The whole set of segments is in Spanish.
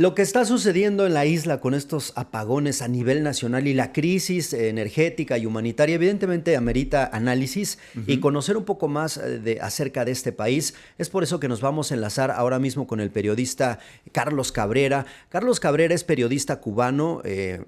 Lo que está sucediendo en la isla con estos apagones a nivel nacional y la crisis energética y humanitaria evidentemente amerita análisis y Ujú. conocer un poco más acerca de este país. Es por eso que nos vamos a enlazar ahora mismo con el periodista Carlos Cabrera. Carlos Cabrera es periodista cubano,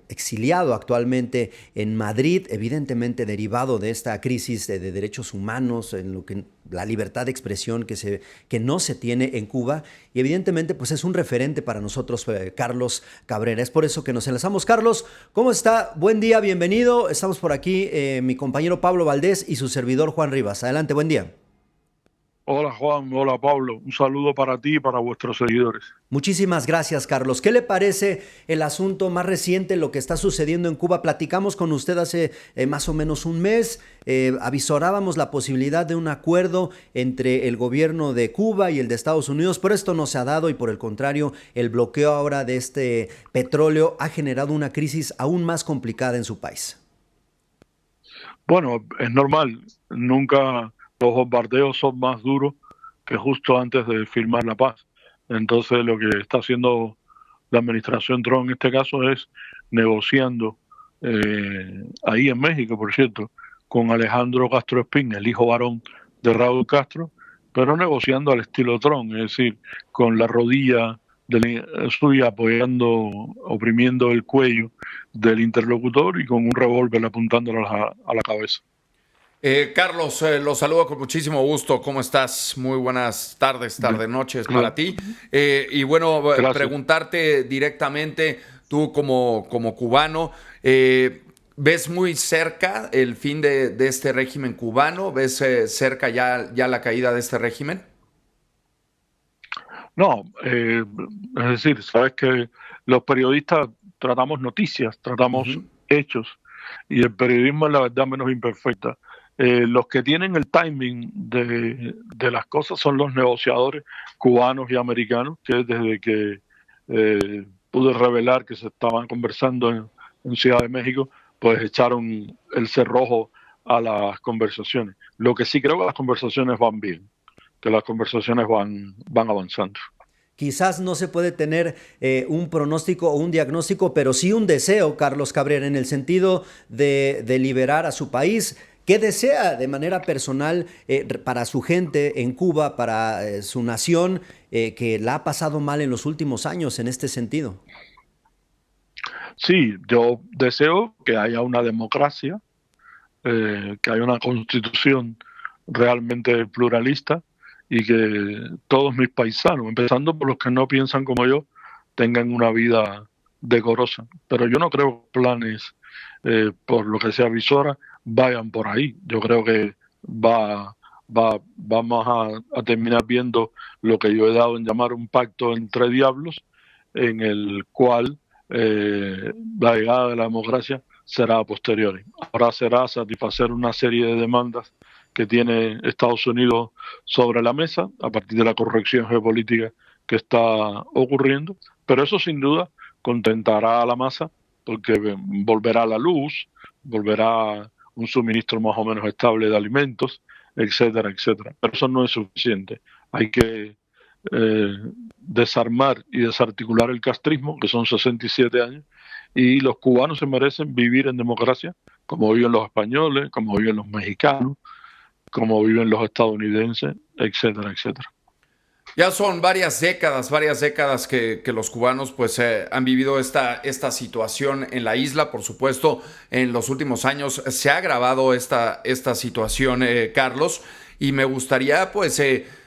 exiliado actualmente en Madrid, evidentemente derivado de esta crisis de derechos humanos, en lo que la libertad de expresión que no se tiene en Cuba y evidentemente pues es un referente para nosotros, Carlos Cabrera. Es por eso que nos enlazamos. Carlos, ¿cómo está? Buen día, bienvenido. Estamos por aquí, mi compañero Pablo Valdés y su servidor Juan Rivas. Adelante, buen día. Hola Juan, hola Pablo, un saludo para ti y para vuestros seguidores. Muchísimas gracias, Carlos. ¿Qué le parece el asunto más reciente, lo que está sucediendo en Cuba? Platicamos con usted hace más o menos un mes, avisorábamos la posibilidad de un acuerdo entre el gobierno de Cuba y el de Estados Unidos, pero esto no se ha dado y por el contrario, el bloqueo ahora de este petróleo ha generado una crisis aún más complicada en su país. Bueno, es normal, nunca los bombardeos son más duros que justo antes de firmar la paz. Entonces lo que está haciendo la administración Trump en este caso es negociando ahí en México, por cierto, con Alejandro Castro Espín, el hijo varón de Raúl Castro, pero negociando al estilo Trump, es decir, con la rodilla suya apoyando, oprimiendo el cuello del interlocutor y con un revólver apuntándolo a la cabeza. Carlos, los saludo con muchísimo gusto. ¿Cómo estás? Muy buenas tardes, tarde, noches para ti. Y bueno, Gracias. preguntarte directamente, tú como cubano, ¿ves muy cerca el fin de este régimen cubano? ¿Ves cerca ya la caída de este régimen? No, es decir, sabes que los periodistas tratamos noticias, tratamos Ujú. hechos, y el periodismo es la verdad menos imperfecta. Los que tienen el timing de las cosas son los negociadores cubanos y americanos, que desde que pude revelar que se estaban conversando en Ciudad de México, pues echaron el cerrojo a las conversaciones. Lo que sí creo que las conversaciones van bien, que las conversaciones van avanzando. Quizás no se puede tener un pronóstico o un diagnóstico, pero sí un deseo, Carlos Cabrera, en el sentido de liberar a su país. ¿Qué desea de manera personal para su gente en Cuba, para su nación, que la ha pasado mal en los últimos años en este sentido? Sí, yo deseo que haya una democracia, que haya una constitución realmente pluralista y que todos mis paisanos, empezando por los que no piensan como yo, tengan una vida decorosa. Pero yo no creo que planes, por lo que se avisora, vayan por ahí. Yo creo que vamos a terminar viendo lo que yo he dado en llamar un pacto entre diablos, en el cual la llegada de la democracia será a posteriori. Ahora será satisfacer una serie de demandas que tiene Estados Unidos sobre la mesa a partir de la corrección geopolítica que está ocurriendo, pero eso sin duda contentará a la masa porque volverá la luz, volverá un suministro más o menos estable de alimentos, etcétera, etcétera. Pero eso no es suficiente. Hay que eh, desarmar y desarticular el castrismo, que son 67 años, y los cubanos se merecen vivir en democracia, como viven los españoles, como viven los mexicanos, como viven los estadounidenses, etcétera, etcétera. Ya son varias décadas que los cubanos pues han vivido esta situación en la isla. Por supuesto, en los últimos años se ha agravado esta situación, Carlos, y me gustaría pues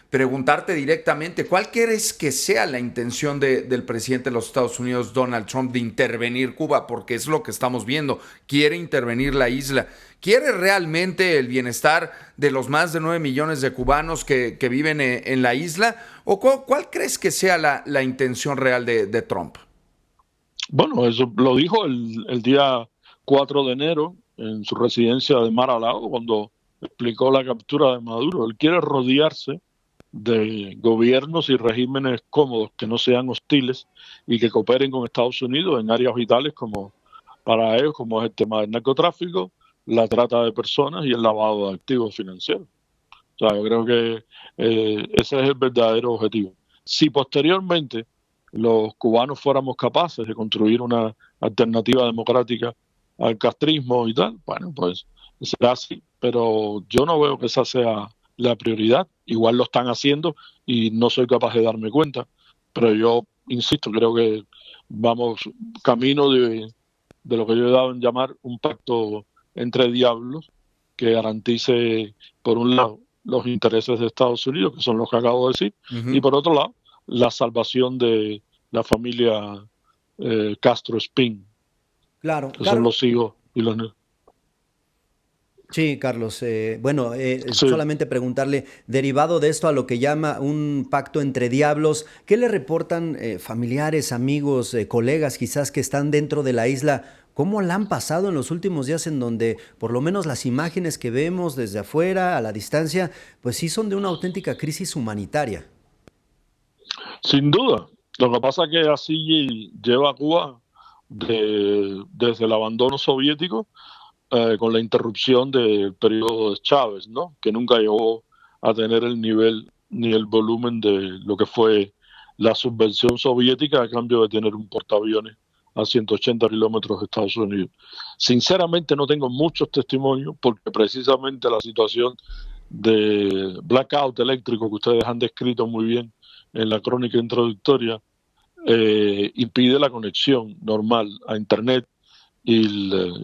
preguntarte directamente, ¿cuál crees que sea la intención del presidente de los Estados Unidos, Donald Trump, de intervenir Cuba? Porque es lo que estamos viendo, quiere intervenir la isla. ¿Quiere realmente el bienestar de los más de 9 millones de cubanos que viven en la isla? ¿O cuál crees que sea la intención real de Trump? Bueno, eso lo dijo el día 4 de enero en su residencia de Mar-a-Lago, cuando explicó la captura de Maduro. Él quiere rodearse de gobiernos y regímenes cómodos que no sean hostiles y que cooperen con Estados Unidos en áreas vitales como para ellos, como es el tema del narcotráfico, la trata de personas y el lavado de activos financieros. O sea, yo creo que ese es el verdadero objetivo. Si posteriormente los cubanos fuéramos capaces de construir una alternativa democrática al castrismo y tal, bueno, pues será así, pero yo no veo que esa sea la prioridad. Igual lo están haciendo y no soy capaz de darme cuenta, pero yo insisto, creo que vamos camino de lo que yo he dado en llamar un pacto entre diablos que garantice, por un lado, los intereses de Estados Unidos, que son los que acabo de decir, y por otro lado, la salvación de la familia Castro Spin, Claro, que son los hijos y los nietos. Sí, Carlos. Bueno, Sí. solamente preguntarle, derivado de esto a lo que llama un pacto entre diablos, ¿qué le reportan familiares, amigos, colegas quizás que están dentro de la isla? ¿Cómo la han pasado en los últimos días en donde por lo menos las imágenes que vemos desde afuera, a la distancia, pues sí son de una auténtica crisis humanitaria? Sin duda. Lo que pasa es que así lleva a Cuba desde el abandono soviético, con la interrupción del periodo de Chávez, ¿no? Que nunca llegó a tener el nivel ni el volumen de lo que fue la subvención soviética a cambio de tener un portaaviones a 180 kilómetros de Estados Unidos. Sinceramente no tengo muchos testimonios porque precisamente la situación de blackout eléctrico que ustedes han descrito muy bien en la crónica introductoria impide la conexión normal a Internet y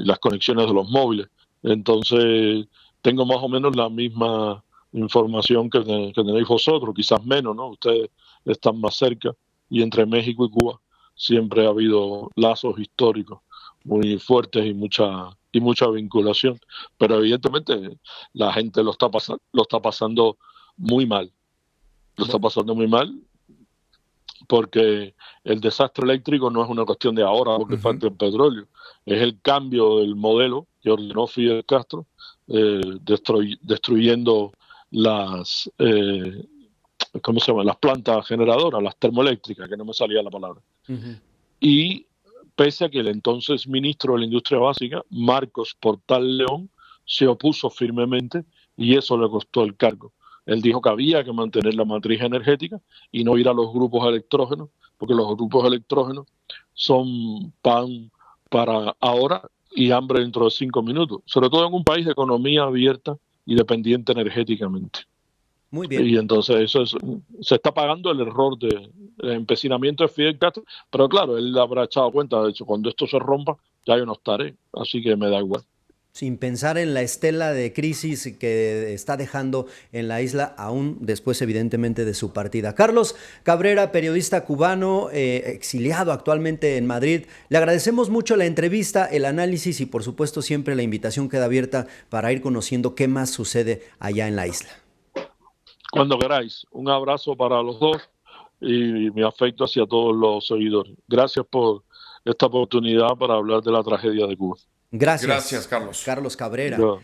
las conexiones de los móviles. Entonces, tengo más o menos la misma información que tenéis vosotros, quizás menos, ¿no? Ustedes están más cerca y entre México y Cuba siempre ha habido lazos históricos muy fuertes y mucha vinculación. Pero evidentemente la gente lo está pasando muy mal. Lo está pasando muy mal porque el desastre eléctrico no es una cuestión de ahora porque falta el petróleo, es el cambio del modelo que ordenó Fidel Castro, destruyendo las, ¿cómo se llama? Las plantas generadoras, las termoeléctricas, que no me salía la palabra. Y pese a que el entonces ministro de la Industria Básica, Marcos Portal León, se opuso firmemente y eso le costó el cargo. Él dijo que había que mantener la matriz energética y no ir a los grupos electrógenos, porque los grupos electrógenos son pan para ahora y hambre dentro de 5 minutos, sobre todo en un país de economía abierta y dependiente energéticamente. Muy bien. Y entonces se está pagando el error de empecinamiento de Fidel Castro, pero claro, él habrá echado cuenta, de hecho, cuando esto se rompa, ya yo no estaré, así que me da igual. Sin pensar en la estela de crisis que está dejando en la isla, aún después evidentemente de su partida. Carlos Cabrera, periodista cubano, exiliado actualmente en Madrid, le agradecemos mucho la entrevista, el análisis y por supuesto siempre la invitación queda abierta para ir conociendo qué más sucede allá en la isla. Cuando queráis, un abrazo para los dos y mi afecto hacia todos los seguidores. Gracias por esta oportunidad para hablar de la tragedia de Cuba. Gracias, Gracias, Carlos. Carlos Cabrera. Yo.